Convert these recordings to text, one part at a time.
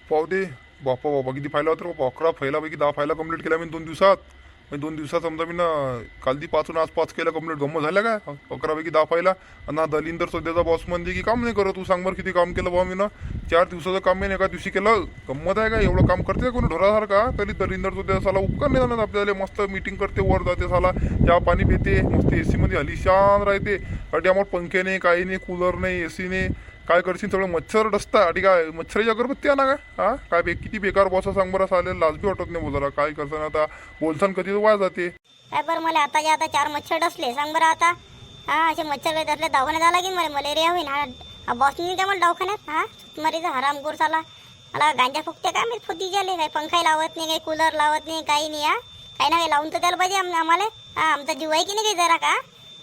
पाहू दे. बापा बापा किती फायला होता रे बापा. 11 फायलापैकी 10 फायला कंप्लीट केल्या मी 2 दिवसात. मी 2 दिवसात समजा मी ना काल ती 5 आज 5 केल्या कंप्लीट. गम्मत झाल्या काय 11पैकी 10 फायला. आणि हा दलिंदर सध्याचा बॉस म्हणते की काम नाही करत. तू सांग बरं किती काम केलं बाबा मी ना. 4 दिवसाचं काम मी एका दिवशी केलं. गंमत आहे का? एवढं काम करते कोणी ढोरासारखा. तरी दलिंदर सध्या साला उपकार नाही जाणार आपल्याला. मस्त मीटिंग करते, वर जाते साला, चहा पाणी पिते, मस्त एसी मध्ये अलिशान राहते. अटी आम्हाला पंखे नाही, काही नाही, कूलर नाही, एसी नाही. काय करशील सगळं मच्छर डसता अटी. काय मच्छराची अगरबत्ती आणा काय? हा काय किती बेकार बॉस सांग बरं. चालेल लाज बी वाटत नाही बोलायला. काय करताना आता बोलताना कधी वाया जाते. काय बरं मला आता 4 मच्छर डसले सांग बरं आता. हा असे मच्छर काही डसले दवाखान्यात आला की मला मलेरिया होईल. हा बॉसनी काय मला दवाखान्यात. हा सुतमारीचा हरामखोर साला. मला गांजा फुकते काय मी फुटी झाले. काही पंखाही लावत नाही, काही कूलर लावत नाही, काही नाही. हा काही ना काही लावून तर त्याला पाहिजे आम्हाला. हा आमचा जीव आहे की नाही काही जरा का.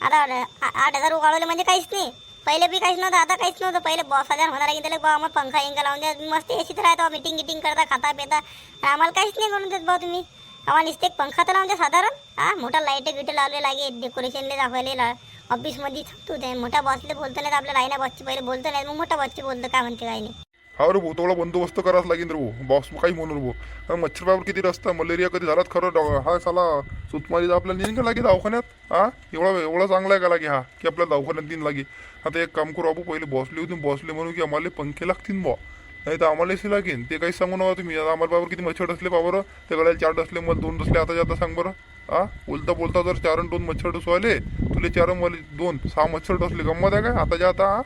आता 8,000 उगाळवले म्हणजे काहीच नाही. पहिले बी काहीच नव्हतं, आता काहीच नव्हतं. पहिले बॉस हजार होणार की त्याला बा आम्हाला पंखा इंका लावून द्या. मस्त एसीत राहतो, मीटिंग गिटिंग करता, खाता पिता. आम्हाला काहीच नाही करून देत भाऊ तुम्ही. आम्हाला नुसते एक पंखा तर लावून द्या साधारण. हा मोठा लाईट गिट लावले लागे डेकोरेशनले दाखवायला ऑफिसमध्ये थांबतो. ते मोठ्या बॉसले बोलतो नाही आपल्या लाईना बॉसची पहिले बोलतो नाही, मग मोठ्या बॉसची बोलतो काय म्हणते काही नाही. हा रे भाऊ थोडा बंदोबस्त करावाच लागेल रे भाऊ. बॉस काही म्हणू रे भाऊ. मच्छर पावर किती रस्ता, मलेरिया कधी झालात खरं. हा साला सुतमारीचा आपल्याला नेईन का लागे दवाखान्यात. हा एवढा एवढा चांगला आहे का लागे हा की आपल्याला दवाखान्यात देईन लागे. आता एक काम करू आपण, पहिले बॉसले होती, बॉसले म्हणू की आम्हाला पंखे लागतील बॉ, नाही तर आम्हाला एसी लागेल. ते काही सांगू नका तुम्ही. आता आम्हाला बाबर किती मच्छर डसले पावर. ते गळ्याला 4 डसले, मला 2 डसले. आता सांग बरं. हा बोलता बोलता जर 4 आणि 2 मच्छर डसवाले तुले 4 आणि मला 2 6 मच्छर डसले. गंमत आहे काय आता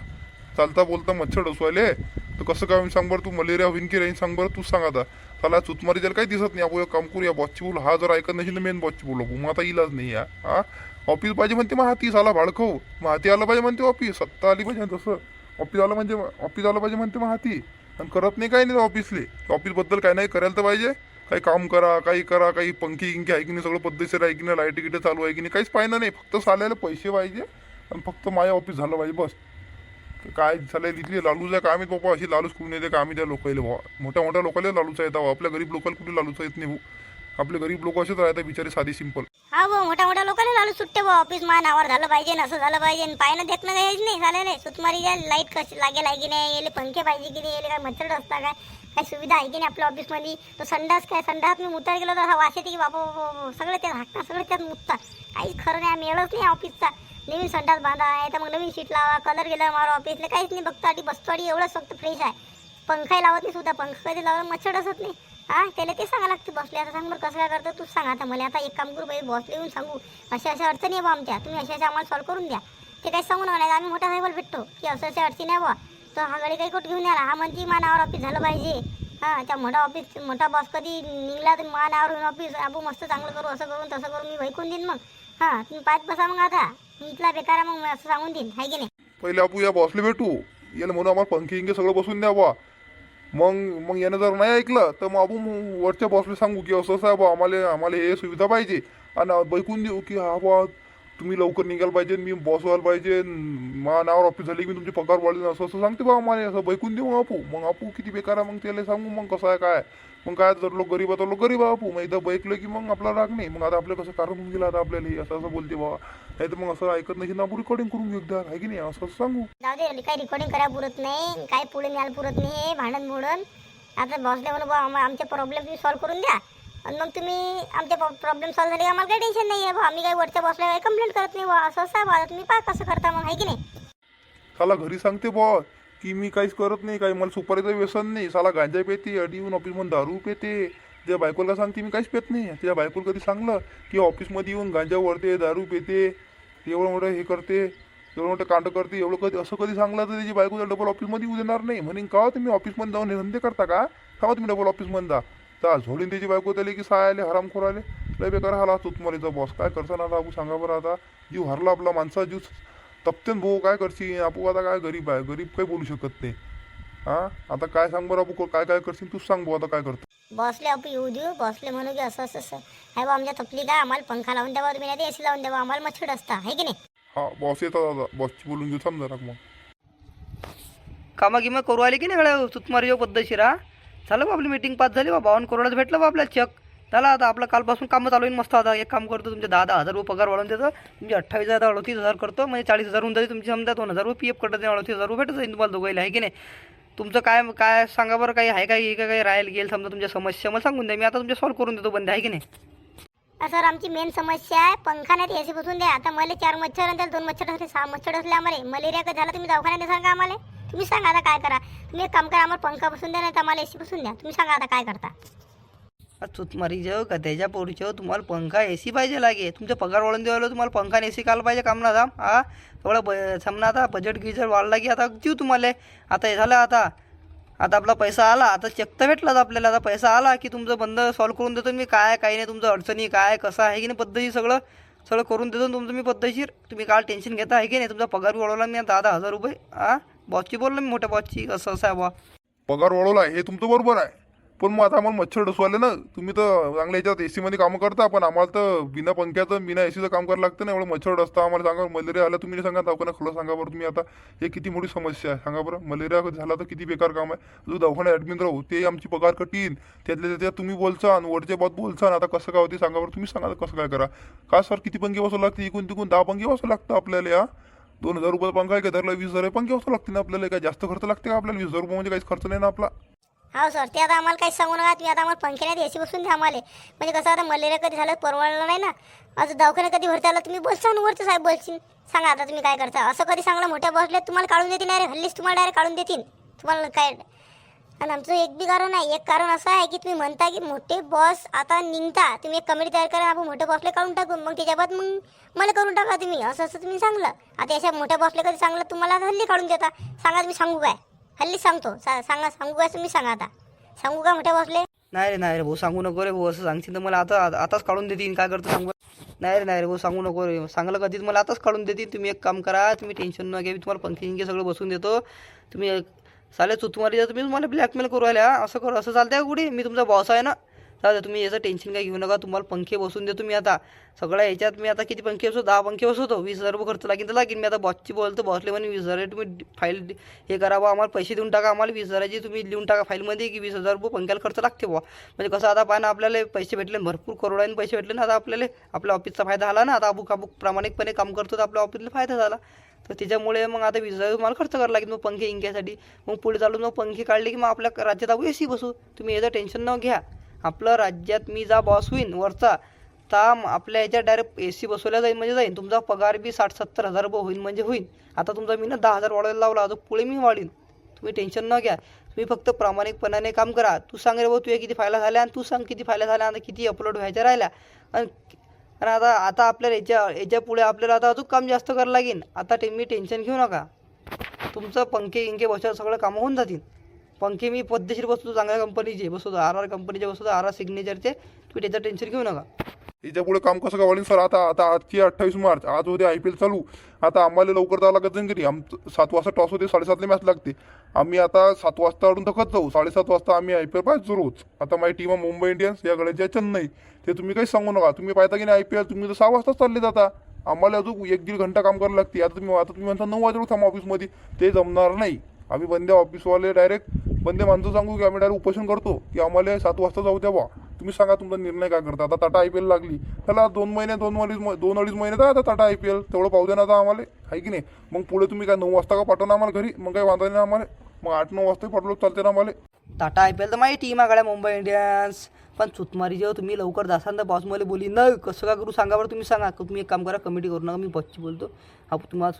चालता बोलता मच्छर डसवाले तर कसं काय सांग बरं. तू मलेरिया होईन की राहीन सांग बरं. तूच सांग आता. त्याला चुतमारी त्याला काही दिसत नाही. आपण एक काम करू, या बॉसची बोल. हा जर ऐकत नसेल तर मेन बॉसची बोलू. मग आता इलाज नाही या. हा ऑफिस पाहिजे म्हणते मग हाती साला भाडखव. मग हाती आलं पाहिजे म्हणते ऑफिस. सत्ता आली पाहिजे तसं. ऑफिस आलं पाहिजे म्हणते मग हाती. आणि करत नाही काही नाही ऑफिसले. ऑफिसबद्दल काही नाही करायला तर पाहिजे. काही काम करा, काही पंखी गिंकी आहे की नाही, सगळं पद्धतशीर आहे की नाही, लाईट गिट चालू आहे की नाही, काहीच पाहिजे नाही. फक्त साल्याला पैसे पाहिजे आणि फक्त माझ्या ऑफिस झालं पाहिजे बस. काय झालं इथली लालूच आहे काय मी बाबा. अशी लालूच कुठून येते का आम्ही त्या लोकांना मोठ्या मोठ्या लोकांना लालूच येतात. आपल्या गरीब लोकांना कुठे लालूच येत नाही भाऊ. आपले गरीब लोक असेच राहतात बिचारे साधी सिंपल. हा भाऊ मोठ्या मोठ्या लोकांना लालू सुट्टे भाऊ. ऑफिस मा नावावर झालं पाहिजे, असं झालं पाहिजे. पायनं देखणं काहीच नाही झालेलं. सुतमारी लाईट कशी लागेल की नाही, याले पंखे पाहिजे की नाही, याले काय मच्छर असता काय, काय सुविधा आहे की नाही आपल्या ऑफिसमध्ये. तो संडास मी मुतार गेलो तर असा वास येते की बापा. सगळे त्यात हाकतात, सगळे त्यात मुततात. काहीच खरं नाही. आम्ही येळच नाही ऑफिसचा. नवीन संडास बांधा आहे तर मग नवीन शीट लावा, कलर गेला मारा ऑफिसला. काहीच नाही. बघतो आधी बसतो आधी एवढंच फक्त फ्रेश आहे. पंखाही लावत नाही सुद्धा. पंखा कधी लावलं मच्छर असत नाही. हा त्याला ते सांगा लागते बसले. आता सांग बरं कसं काय करतो तूच सांग आता मला. आता एक काम करू पाहिजे बॉसला येऊन सांगू अशा अडचणी आहे बा आमच्या, तुम्ही अशा आम्हाला सॉल्व्ह करून द्या. ते काही सांगू नका नाही आम्ही मोठा साहेबाला भेटतो की अशा अडचणी आहे बा. तर हा गाडी काही कुठं घेऊन याला. हा म्हणते मा नावावर ऑफिस झालं पाहिजे. हा त्या मोठा बॉस कधी निघला तर मा नावावर होऊन ऑफिस आपण मस्त चांगलं करू, असं करून तसं करून मी वैकून देईन मग. हा तुम्ही पाच बसा मग आता. मी इथला बेकार आहे मग असं सांगून देईन आहे की नाही. पहिले आपण या बॉसला भेटू. याला म्हणून आम्हाला पंखे इंके सगळं बसून द्या बा. मग यानं जर नाही ऐकलं तर मग आपण वरच्या बॉसला सांगू की असं आहे बा, आम्हाला हे सुविधा पाहिजे. आणि बैकून देऊ की हा बा तुम्ही लवकर निघायला पाहिजे, मी बॉस व्हायला पाहिजे, मा नावावर ऑफिस झाली की मी तुमचे पगार वाढले असं असं सांगते बा आम्हाला. असं बैकून देऊ मग आपू किती बेकार आहे. मग त्याला सांगू मग कसं आहे काय. मग काय जर लोक गरीब आहे तर लोक गरीब आहे आपू. मग इथं बैकलं की मग आपला राग नाही. मग आता आपलं कसं कारण होऊन गेलं आता आपल्याला असं बोलते बा. नाही तर मग असं ऐकत नाही ना आपण रेकॉर्डिंग करून घेऊ एकदा आहे की नाही असं सांगू. जाऊ दे काही रेकॉर्डिंग करायला पुरत नाही, काही पुढे न्यायला पुरत नाही. भांडण मोडून आता बॉसला म्हणून बा आमचे प्रॉब्लेम तुम्ही सॉल्व्ह करून द्या. आणि मग तुम्ही आमचे प्रॉब्लेम सॉल्व्ह झाले आम्हाला काही टेन्शन नाही आहे बा. आम्ही काही वरच्या बॉसला काही कंप्लेंट करत नाही बा. असं असं बा तुम्ही पहा कसं करता मग आहे की नाही. साला घरी सांगते बॉ की मी काहीच करत नाही, काही मला सुपारीचं व्यसन नाही. साला गांजा पेते, अडी येऊन ऑफिसमध्ये दारू पेते. त्या बायकोला सांगते मी काहीच पेत नाही. त्या बायकोला कधी सांगलं की ऑफिसमध्ये येऊन गांजा वळते, दारू पेते, एवढं मोठं हे करते, एवढं मोठं कांड करते, एवढं कधी असं कधी सांगलं तर त्याची बायको डबल ऑफिसमध्ये येऊ देणार नाही. म्हणेन का तुम्ही ऑफिसमध्ये जाऊन हे धंदे करता का तुम्ही डबल ऑफिसमध्ये जा. तर झोडीन त्याची बायको त्याला की सायले हरामखोर आले. लय बेकार हाला तुतमारीचा बॉस. काय करता ना बाबू सांगा बरं. आता जीव हरला आपला माणसा जीव तपतेन भाऊ. काय करशील आपू. आता काय गरीब आहे, गरीब काही बोलू शकत नाही. हा आता काय सांग बरं आपू काय करशील तूच सांग भाऊ. आता काय करतो बॉसले आपण येऊ देऊ. बॉसले म्हणू की असं असं असं आहे बा आमच्या तपली काय आम्हाला पंखा लावून द्यावा तुम्ही नाही एसी लावून द्यावा आम्हाला मच्छर असता आहे की नाही. हा बॉस येतात आता. बॉसची बोलून घेऊ थांब जरा मग. कामा गिमा करू आले की नाही गड्या सुतमारी पद्धतशीर. हा झालं बा आपली मीटिंग पास झाली बा. 52 करोडच भेटलं बा आपल्याला चेक. झालं आता आपलं कालपासून कामं चालू होईल मस्त. आता एक काम करतो तुमचे 10,000 रुपये पगार वाढवून देतो. तुमचे 28,000 38,000 करतो म्हणजे 40,000 होऊन जाते तुमची. समजा 2,000 रुपये पी एफ कटत 38,000 रुपये भेटत जाईल तुम्हाला दोघायला आहे की नाही. तुमचं काय काय सांगा बरं, काही आहे काही काही राहील गेल समजा तुमच्या समस्या मला सांगून द्या, मी आता तुमच्या सॉल्व्ह करून देतो बंद, आहे की नाही. सर आमची मेन समस्या आहे पंखा नाही एसी बसून द्या. आता मला 4 मच्छर आणि त्याला 2 मच्छर असले 6 मच्छर असले आम्हाला मलेरिया का झाला तुम्ही दवाखान्यात सांगा आम्हाला. तुम्ही सांगा आता काय करा. तुम्ही एक काम करा आम्हाला पंखा बसून द्या नाही तर आम्हाला एसी बसून द्या. तुम्ही सांगा आता काय करता. चुतमारी जेव का त्याच्या पोरीच्या तुम्हाला पंखा एसी पाहिजे लागे. तुमचा पगार वाढून द्यायला तुम्हाला पंखा आणि एसी काल पाहिजे काम ना दाम. हा थोडं समजा आता बजेट गिजर वाढला की आता देऊ तुम्हाला. आता हे झालं आता आपला पैसा आला, आता चेक तर भेटलाच आपल्याला. आता पैसा आला की तुमचं बंद सॉल्व्ह करून देतो मी. काय काही नाही तुमचं अडचणी काय कसं आहे की नाही पद्धतशीर सगळं करून देतो तुमचं मी पद्धतशीर. तुम्ही काल टेन्शन घेता आहे की नाही. तुमचा पगार वाढवला मी 10,000 रुपये. बॉसची बोललो मी मोठ्या बॉसची असं आहे बा. पगार वाढवला हे तुमचं बरोबर आहे, पण मग आता आम्हाला मच्छर डसवाले ना. तुम्ही तर चांगल्या याच्यात एसीमध्ये कामं करता, पण आम्हाला तर बिना पंख्याचं बिना एसीचं काम करायला लागतं ना. एवढं मच्छर डसता आम्हाला. सांगा मलेरिया आला तुम्ही सांगा दवाखाना खुला सांगा बरं तुम्ही. आता हे किती मोठी समस्या आहे सांगा बरं. मलेरिया झाला तर किती बेकार काम आहे. जो दवाखान्यात ॲडमिट राहू ते आमची पगार कटीन, त्यातल्या त्याच्यात तुम्ही बोलचा आणि वरच्या बात बोलचा. आता कसं काय होते सांगा बरं. तुम्ही सांगा कसं काय करा. का सर किती पंखे बसवं लागते. इकून तिकून 10 पंखे बसवं लागतं आपल्याला. 2,000 रुपये पंखा आहे का धरला 20,000 पंखे बसवं लागते ना आपल्याला. काय जास्त खर्च लागते का आपल्याला. 20,000 रुपये म्हणजे काहीच खर्च नाही ना आपला. हो सर ते आता आम्हाला काही सांगू नका. तुम्ही आता आम्हाला पंखे नाही एसी बसून द्या आम्हाला. म्हणजे कसं आता मलेरिया कधी झालं परवडलं नाही ना. असं दवाखान्यात कधी भरता आलं तुम्ही बोलसा आणि वरचं साहेब बोलशील. सांगा आता तुम्ही काय करता. असं कधी सांगलं मोठ्या बॉसले तुम्हाला काढून देतील नाही रे. हल्लीच तुम्हाला डायरेक्ट काढून देतील तुम्हाला काय. आणि आमचं एक बी कारण आहे. एक कारण असं आहे की तुम्ही म्हणता की मोठे बॉस आता निघता. तुम्ही एक कमिटी तयार करा आपण मोठ्या बॉसला काढून टाकू. मग त्याच्या बाद मग मला करून टाका तुम्ही. असं तुम्ही सांगलं. आता अशा मोठ्या बॉसला कधी सांगलं तुम्हाला आता हल्ली काढून देता. सांगा तुम्ही सांगू काय. हल्ली सांगतो सांगू काय तुम्ही सांगा आता. सांगू का मोठ्या बॉसले. नाही रे भाऊ सांगू नको रे भाऊ. असं सांगशील तर मला आताच काढून देतील. काय करतो सांगू. नाही रे भाऊ सांगू नको रे. सांगलं कधी मला आताच काढून देतील. तुम्ही एक काम करा. तुम्ही टेन्शन न घ्या. मी तुम्हाला पंखे सगळं बसून देतो. तुम्ही साले चुतमारी तुम्ही तुम्हाला ब्लॅकमेल करू राहिल्या. असं करू असं चालतंय का कुठे. मी तुमचा बॉस आहे ना. चालतं तुम्ही याचं टेन्शन काय घेऊ नका. तुम्हाला पंखे बसून देतो मी आता सगळ्या याच्यात. मी आता किती पंखे बसवतो 10 पंखे बसवतो. 20,000 रुपये खर्च लागेल तर लागेल. मी आता बॉसची बोलतो. बॉसले म्हणे 20,000 तुम्ही फाईल हे करा बा आम्हाला पैसे देऊन टाका. आम्हाला 20,000ची तुम्ही लिहून टाका फाईलमध्ये की 20,000 रुपये पंख्याला खर्च लागते बुवा. म्हणजे कसं आता पाहा आपल्याला पैसे भेटले भरपूर करोडाने पैसे भेटले ना. आता आपल्याला आपल्या ऑफिसचा फायदा झाला ना. आता अबुक प्रामाणिकपणे काम करतो तर आपल्या ऑफिसला फायदा झाला. तर त्याच्यामुळे मग आता 20,000 तुम्हाला खर्च करायला लागेल मग पंखे इंक्यासाठी. मग पुढे चालून मग पंखे काढले की मग आपल्या राज्यात आपण एसी बसू. तुम्ही याचं टेन्शन न घ्या. आपलं राज्यात मी जा बॉस होईन वरचा तर आपल्या याच्यात डायरेक्ट एसी बसवल्या जाईल म्हणजे जाईन. तुमचा पगार बी 60-70 हजार रुपये होईल म्हणजे होईल. आता तुमचा मी ना 10,000 वाढवायला लावला. आता पुढे मी वाढीन. तुम्ही टेन्शन न घ्या. तुम्ही फक्त प्रामाणिकपणाने काम करा. तू सांग रे भाऊ तुझ्या किती फायला झाल्या आणि तू सांग किती फायला झाल्या आणि किती अपलोड व्हायच्या राहिल्या. आणि आता आपल्याला याच्या पुढे आपल्याला आता अजून काम जास्त करायला लागेल. आता मी टेन्शन घेऊ नका. तुमचं पंखे बसवलं सगळं कामं होऊन जातील. पंखे मी पद्धतशीर बसवतो. चांगल्या कंपनीचे बसवतो. RR कंपनीचे बसवतो. RR सिग्नेचरचे. तुम्ही त्याचं टेन्शन घेऊ नका. याच्या पुढे काम कसं काय वाढेल सर. आता आजची 28 मार्च आज होते IPL चालू. आता आम्हाला लवकर जावं लागत नाही घरी. 7 वाजता टॉस होते 7:30ला मॅच लागते. आम्ही आता 7 वाजता अडून थकत जाऊ. 7:30 वाजता आम्ही IPL पाहायचो रोज. आता माझी टीम आहे मुंबई इंडियन्स या गड्याची आहे चेन्नई. ते तुम्ही काही सांगू नका. तुम्ही पाहता की नाही IPL तुम्ही तर 6 वाजता चालले जाता. आम्हाला अजून 1-1.5 घंटा काम करायला लागते. आता तुम्ही म्हणता 9 वाजेला थांबा ऑफिसमध्ये. ते जमणार नाही. आम्ही बंदे ऑफिसवाले डायरेक्ट बंदे माणसं सांगू की आम्ही डायरेक्ट उपोषण करतो की आम्हाला 7 वाजता जाऊ द्या बा. तुम्ही सांगा तुमचा निर्णय काय करता. आता टाटा IPL लागली त्याला 2-2.5 महिने तर आता टाटा IPL तेवढं पाहू द्या ना आता आम्हाला. आहे की नाही. मग पुढे तुम्ही काय 9 वाजता का पाठवणार आम्हाला घरी. मग काही वांधा नाही आम्हाला. मग 8-9 वाजता पाठवलं चालते ना आम्हाला. टाटा IPL तर माझी टीम आहे गड्या मुंबई इंडियन्स. पण चुतमारी जेव्हा तुम्ही लवकर जासाल तर बॉस मला बोली न कसं काय करू सांगा बरं. तुम्ही सांगा तुम्ही एक काम करा कमिटी करू नका. मी बॉसची बोलतो.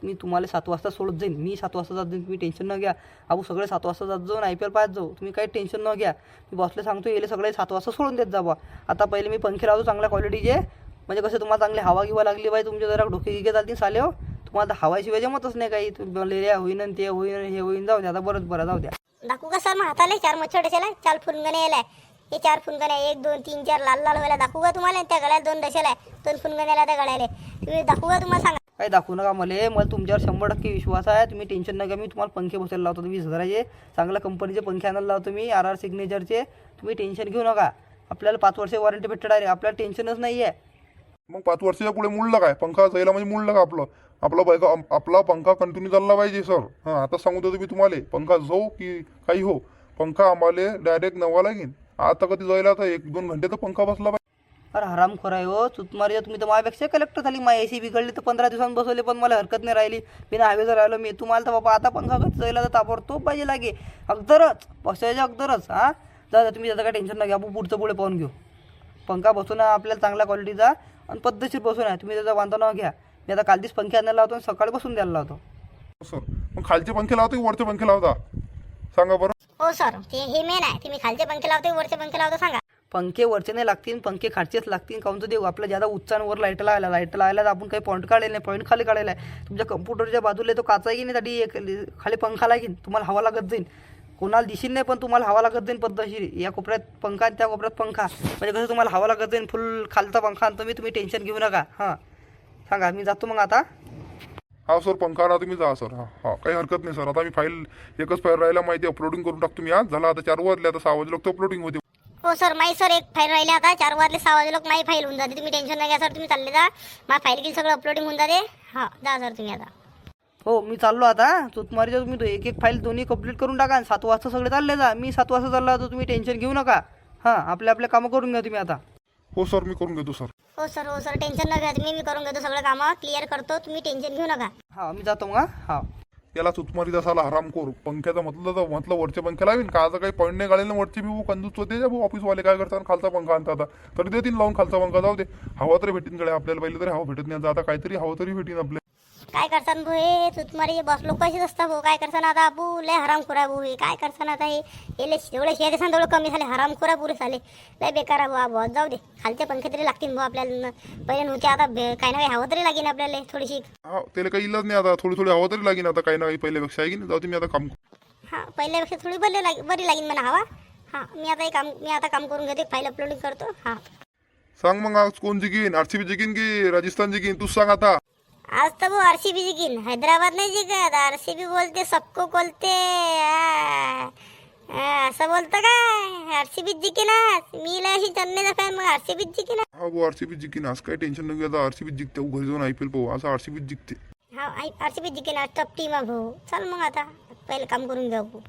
मी तुम्हाला 7 वाजता सोडत जाईन. मी 7 वाजता जात जाईन. तुम्ही टेन्शन न घ्या. आपण सगळे 7 वाजता जात जाऊन IPL पाहत जाऊ. तुम्ही काही टेन्शन न घ्या. मी बॉसला सांगतो येले सगळे 7 वाजता सोडून देत जा बा. आता पहिले मी पंखे लावतो चांगल्या क्वालिटीचे. म्हणजे कसं तुम्हाला चांगली हवा गिवा लागली पाहिजे. तुमच्या जरा डोके गिगे चालतील साले हो. तुम्हाला हवाशिवाय जमतच नाही काही. मलेरिया होईन आणि ते होईन हे होईन. जाऊ द्या आता बरं जाऊ द्या. दाखवू का सर मग हाताले 4 मच्छर डसेला 4 फुनगणे यायला. हे 4 फुनगणे 1 2 3 4 लाल व्हायला दाखवू का तुम्हाला. त्या गळ्यात 2 डसेला 2 फुनगण्याला त्या गळ्याले. तुम्ही दाखवू का तुम्हाला सांगा. काही दाखवू नका मला तुमच्यावर 100% विश्वास आहे. तुम्ही टेन्शन नका. मी तुम्हाला पंखे बसायला लावतो 20,000चे चांगल्या कंपनीचे पंखे आणायला लावतो मी RR सिग्नेचरचे. तुम्ही टेन्शन घेऊ नका. आपल्याला 5 वर्ष वॉरंटी भेटते डायरेक्ट. आपल्याला टेन्शनच नाही आहे. मग 5 वर्षाच्या पुढे मुळलं काय पंखा जायला म्हणजे मुळलं का आपला पंखा कंटिन्यू चालला पाहिजे सर. हां आता सांगू देतो मी तुम्हाला. पंखा जाऊ की काही हो पंखा आम्हाला डायरेक्ट नवा लागेल. आता कधी जायला आता 1-2 घंटे तर पंखा बसला पाहिजे. अरे हरामखोर आहे हो सुतमारी, तुम्ही तर माझ्यापेक्षा कलेक्टर झाली. माझी एसी बिघडली तर 15 दिवसांत बसवले पण मला हरकत नाही राहिली. बिना हवेचं राहिलो मी. तुम्हाला तर बाबा आता पंखा कधी जायला तर ताबडतोब पाहिजे लागे. अगदरच पैशाच्या अगदरच. हां जा तुम्ही त्याचं काय टेन्शन नका, आपण पुढचं पुढे पाहून घेऊ. पंखा बसवून आपल्याला चांगल्या क्वालिटीचा आणि पद्धतशीर बसवून आहे. तुम्ही त्याचा बांधव घ्या. मी आता कालचीच पंखे आणायला लावतो आणि सकाळी बसून द्यायला लावतो. सर मग खालचे पंखे लावतो की वरचे पंखे लावता सांगा बरं. हो सर, ते हे मेन आहे. तुम्ही खालचे पंखे लावते वरचे पंखे लावतो सांगा. पंखे वरचे नाही लागतील, पंखे खालचेच लागतील. काऊन तर देऊ आपल्या ज्यादा उच्चांवर लाईट लावायला तर आपण काही पॉईंट काढलेला नाही, पॉईंट खाली काढलेला आहे. तुमच्या कम्प्युटरच्या बाजूला तो काचा आहे की नाही, त्यासाठी एक खाली पंखा लागेल. तुम्हाला हवा लागत जाईल, कोणाला दिसेल नाही पण तुम्हाला हवा लागत जाईल पद्धतशीर. या कोपऱ्यात पंखा आणि त्या कोपऱ्यात पंखा, म्हणजे कसं तुम्हाला हवा लागत जाईल. फुल खालचा पंखा आणतो मी, तुम्ही टेन्शन घेऊ नका. हां सांगा, मी जातो मग आता. हा सर पंखा आणा तुम्ही जा सर. हा काही हरकत नाही सर. आता मी फाईल एकच फाईल राहिला माहिती अपलोडिंग करून टाकतो मी. आज झाला आता 4 वाजले, आता 6 वाजे लोक अपलोडिंग होते. हो सर, माही सर एक फाईल राहिले. आता 4 वाजले 6 वाजे लोक माही फाईल होऊन जाते. तुम्ही टेन्शन नाही घ्या सर, तुम्ही चालले जा. माझी फाईल की सगळं अपलोडिंग होऊन जाते. हां जा सर तुम्ही आता. हो मी चाललो आता. सुतमारीच्या तुम्ही तो एक एक फाईल दोन्ही कंप्लीट करून टाका. 7 वाजता सगळे चालले जा. मी 7 वाजता चालला तर तुम्ही टेन्शन घेऊ नका. हां आपले कामं करून घ्या तुम्ही आता. हो सर मी करून घेतो सर. हो सर टेन्शन न घ्या तुम्ही. मी करून घेतो सगळं कामं क्लिअर करतो. तुम्ही टेन्शन घेऊ नका. हां मी जातो मग. हां याला सुतमारीचा साला हरामखोर. पंख्याचा म्हटलं वरचे पंखे लावीन का? आज काही पॉईंट नाही काढेल ना वरचे बी. कंजूस होते भाऊ ऑफिसवाले काय करतात, खालचा पंखा आणतात. आता तरी देतील लावून खालचा पंखा. जाऊ दे, हवा तरी भेटीन कडे आपल्याला. पहिले तरी हवा भेटत नाही, आता काहीतरी हवा तरी भेटीन आपल्याला. काय करसान भाऊ हे सुतमारी बॉस लोक कशीच असतात भाऊ. काय करसान आता आपू लय हरामखोर आहे भाऊ हे. काय करसान आता हे एवढे शेअर देसान तेवढं कमी झाले. हरामखोर आहे पुरे झाले. लय बेकार आहे भाऊ बॉस. जाऊ दे, खालचे पंखे तरी लागतील भाऊ आपल्याला. पहिले नव्हते, आता काही ना काही हवं तरी लागेल आपल्याला थोडीशी. हा त्याला काही इलाज नाही. आता थोडी हवा तरी लागेल आता, काही ना काही पहिल्यापेक्षा आहे की नाही. जाऊ दे मी आता काम. हां पहिल्यापेक्षा थोडी बरी लागेल म्हणा हवा. हां मी आता काम करून घेते, फाईल अपलोडिंग करतो. हां सांग मग आज कोण जिंकीन? आरसीबी जिंकीन की राजस्थान जिंकीन? तूच सांग आता. आज तर भाऊ आरसीबी जिंकीन. हैदराबाद नाही जिंकत. आरसीबी बोलते सबको बोलते. असं बोलतं काय? आरसीबी जिंकीन आज. मी लय अशी चन्ने फॅन, मग आरसीबी जिंकीन. हा भाऊ आरसीबी जिंकीन आज. काही टेन्शन नको. आता आरसीबी जिंकते. घरी जाऊन IPL पाहू. असं आरसीबी जिंकते. हा आरसीबी जिंकेन आज. टॉप टीम आहे भाऊ. चल मग आता पहिले काम करून घ्या भाऊ.